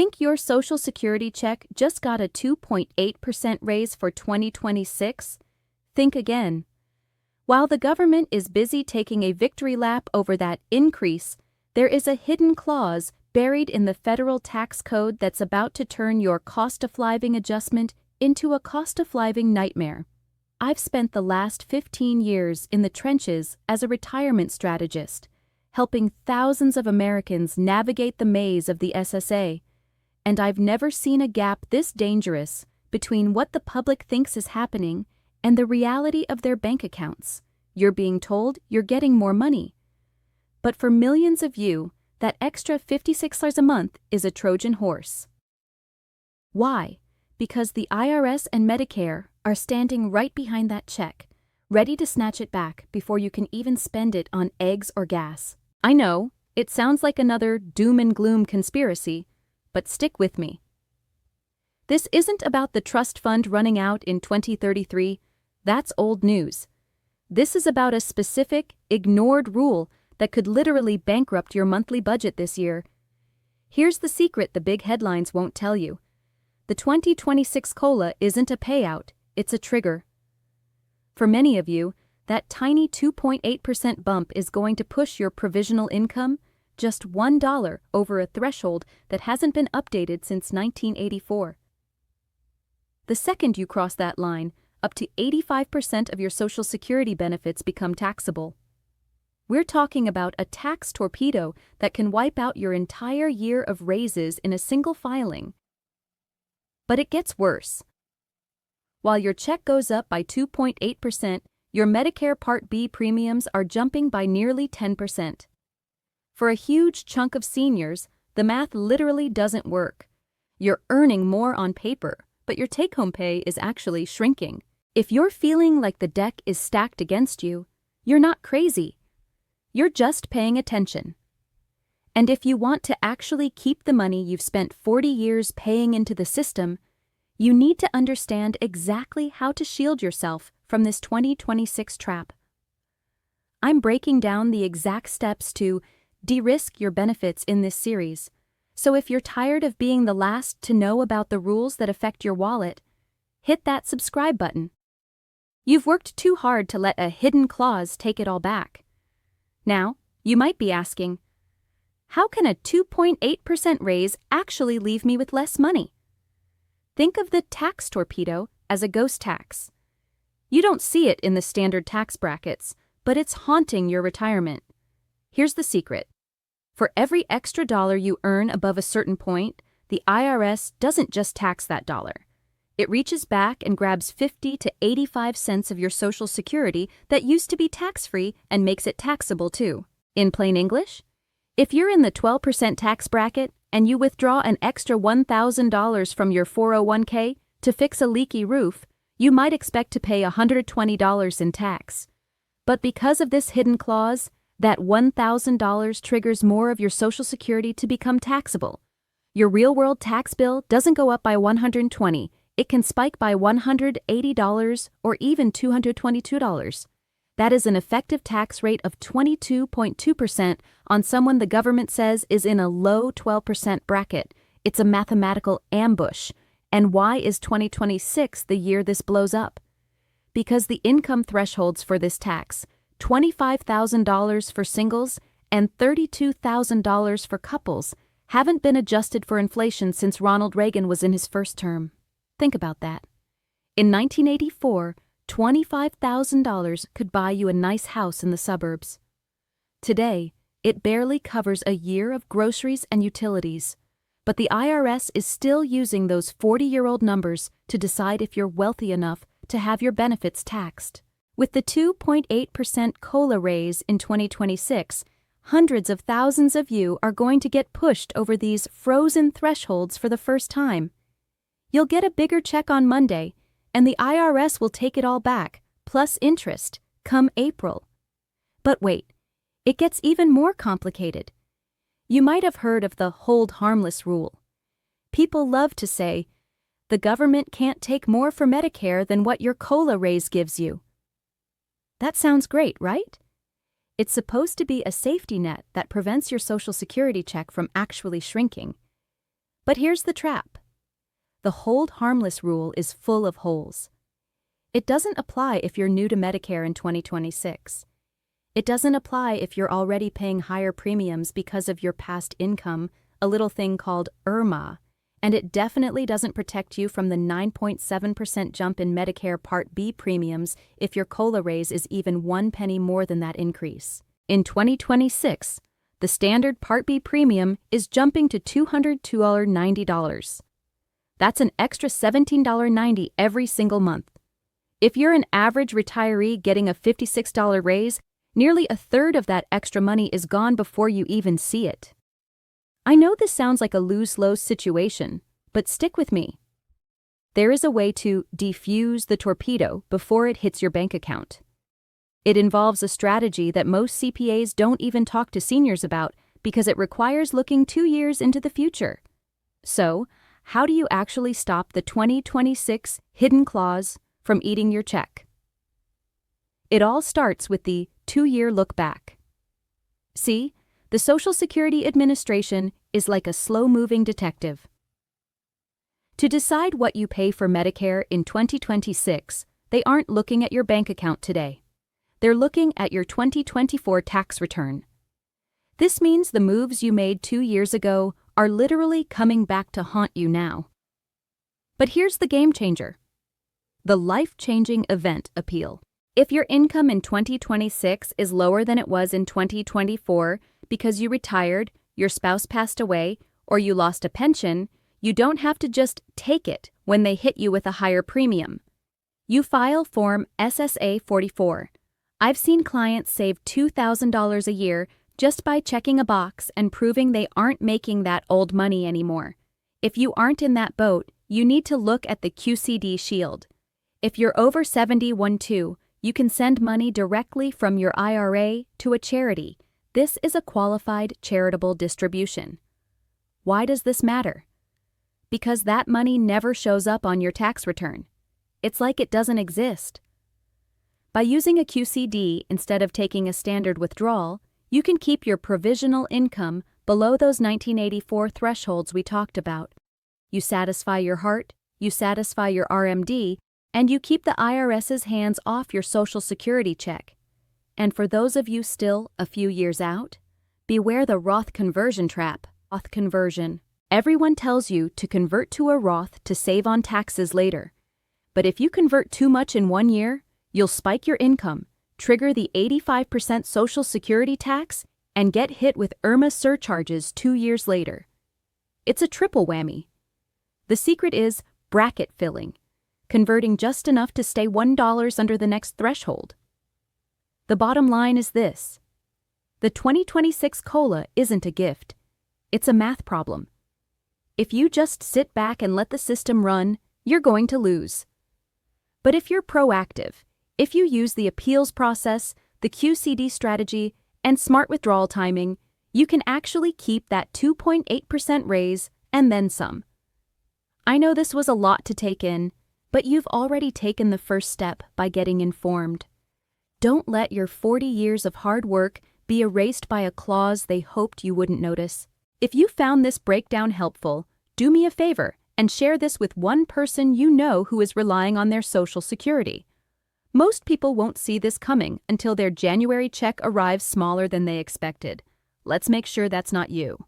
Think your Social Security check just got a 2.8% raise for 2026? Think again. While the government is busy taking a victory lap over that increase, there is a hidden clause buried in the federal tax code that's about to turn your cost-of-living adjustment into a cost-of-living nightmare. I've spent the last 15 years in the trenches as a retirement strategist, helping thousands of Americans navigate the maze of the SSA, and I've never seen a gap this dangerous between what the public thinks is happening and the reality of their bank accounts. You're being told you're getting more money. But for millions of you, that extra $56 a month is a Trojan horse. Why? Because the IRS and Medicare are standing right behind that check, ready to snatch it back before you can even spend it on eggs or gas. I know, it sounds like another doom and gloom conspiracy, but stick with me. This isn't about the trust fund running out in 2033. That's old news. This is about a specific, ignored rule that could literally bankrupt your monthly budget this year. Here's the secret the big headlines won't tell you. The 2026 COLA isn't a payout, it's a trigger. For many of you, that tiny 2.8% bump is going to push your provisional income just $1 over a threshold that hasn't been updated since 1984. The second you cross that line, up to 85% of your Social Security benefits become taxable. We're talking about a tax torpedo that can wipe out your entire year of raises in a single filing. But it gets worse. While your check goes up by 2.8%, your Medicare Part B premiums are jumping by nearly 10%. For a huge chunk of seniors, the math literally doesn't work. You're earning more on paper, but your take-home pay is actually shrinking. If you're feeling like the deck is stacked against you, you're not crazy. You're just paying attention. And if you want to actually keep the money you've spent 40 years paying into the system, you need to understand exactly how to shield yourself from this 2026 trap. I'm breaking down the exact steps to de-risk your benefits in this series, so if you're tired of being the last to know about the rules that affect your wallet, hit that subscribe button. You've worked too hard to let a hidden clause take it all back. Now, you might be asking, how can a 2.8% raise actually leave me with less money? Think of the tax torpedo as a ghost tax. You don't see it in the standard tax brackets, but it's haunting your retirement. Here's the secret. For every extra dollar you earn above a certain point, the IRS doesn't just tax that dollar. It reaches back and grabs 50 to 85 cents of your Social Security that used to be tax-free and makes it taxable too. In plain English, if you're in the 12% tax bracket and you withdraw an extra $1,000 from your 401k to fix a leaky roof, you might expect to pay $120 in tax. But because of this hidden clause, that $1,000 triggers more of your Social Security to become taxable. Your real-world tax bill doesn't go up by $120. It can spike by $180 or even $222. That is an effective tax rate of 22.2% on someone the government says is in a low 12% bracket. It's a mathematical ambush. And why is 2026 the year this blows up? Because the income thresholds for this tax, $25,000 for singles and $32,000 for couples, haven't been adjusted for inflation since Ronald Reagan was in his first term. Think about that. In 1984, $25,000 could buy you a nice house in the suburbs. Today, it barely covers a year of groceries and utilities, but the IRS is still using those 40-year-old numbers to decide if you're wealthy enough to have your benefits taxed. With the 2.8% COLA raise in 2026, hundreds of thousands of you are going to get pushed over these frozen thresholds for the first time. You'll get a bigger check on Monday, and the IRS will take it all back, plus interest, come April. But wait, it gets even more complicated. You might have heard of the hold harmless rule. People love to say, the government can't take more for Medicare than what your COLA raise gives you. That sounds great, right? It's supposed to be a safety net that prevents your Social Security check from actually shrinking. But here's the trap. The hold harmless rule is full of holes. It doesn't apply if you're new to Medicare in 2026. It doesn't apply if you're already paying higher premiums because of your past income, a little thing called IRMA, and it definitely doesn't protect you from the 9.7% jump in Medicare Part B premiums if your COLA raise is even 1 penny more than that increase. In 2026, the standard Part B premium is jumping to $202.90. That's an extra $17.90 every single month. If you're an average retiree getting a $56 raise, nearly a third of that extra money is gone before you even see it. I know this sounds like a lose-lose situation, but stick with me. There is a way to defuse the torpedo before it hits your bank account. It involves a strategy that most CPAs don't even talk to seniors about because it requires looking 2 years into the future. So, how do you actually stop the 2026 hidden clause from eating your check? It all starts with the 2-year look back. See, the Social Security Administration is like a slow-moving detective. To decide what you pay for Medicare in 2026, they aren't looking at your bank account today. They're looking at your 2024 tax return. This means the moves you made 2 years ago are literally coming back to haunt you now. But here's the game changer: the life-changing event appeal. If your income in 2026 is lower than it was in 2024 because you retired, your spouse passed away, or you lost a pension, you don't have to just take it when they hit you with a higher premium. You file Form SSA 44. I've seen clients save $2,000 a year just by checking a box and proving they aren't making that old money anymore. If you aren't in that boat, you need to look at the QCD Shield. If you're over 71.2, you can send money directly from your IRA to a charity. This is a qualified charitable distribution. Why does this matter? Because that money never shows up on your tax return. It's like it doesn't exist. By using a QCD instead of taking a standard withdrawal, you can keep your provisional income below those 1984 thresholds we talked about. You satisfy your heart, you satisfy your RMD, and you keep the IRS's hands off your Social Security check. And for those of you still a few years out, beware the Roth conversion trap. Roth conversion. Everyone tells you to convert to a Roth to save on taxes later. But if you convert too much in 1 year, you'll spike your income, trigger the 85% Social Security tax, and get hit with IRMA surcharges 2 years later. It's a triple whammy. The secret is bracket filling, converting just enough to stay $1 under the next threshold. The bottom line is this: the 2026 COLA isn't a gift, it's a math problem. If you just sit back and let the system run, you're going to lose. But if you're proactive, if you use the appeals process, the QCD strategy, and smart withdrawal timing, you can actually keep that 2.8% raise and then some. I know this was a lot to take in, but you've already taken the first step by getting informed. Don't let your 40 years of hard work be erased by a clause they hoped you wouldn't notice. If you found this breakdown helpful, do me a favor and share this with one person you know who is relying on their Social Security. Most people won't see this coming until their January check arrives smaller than they expected. Let's make sure that's not you.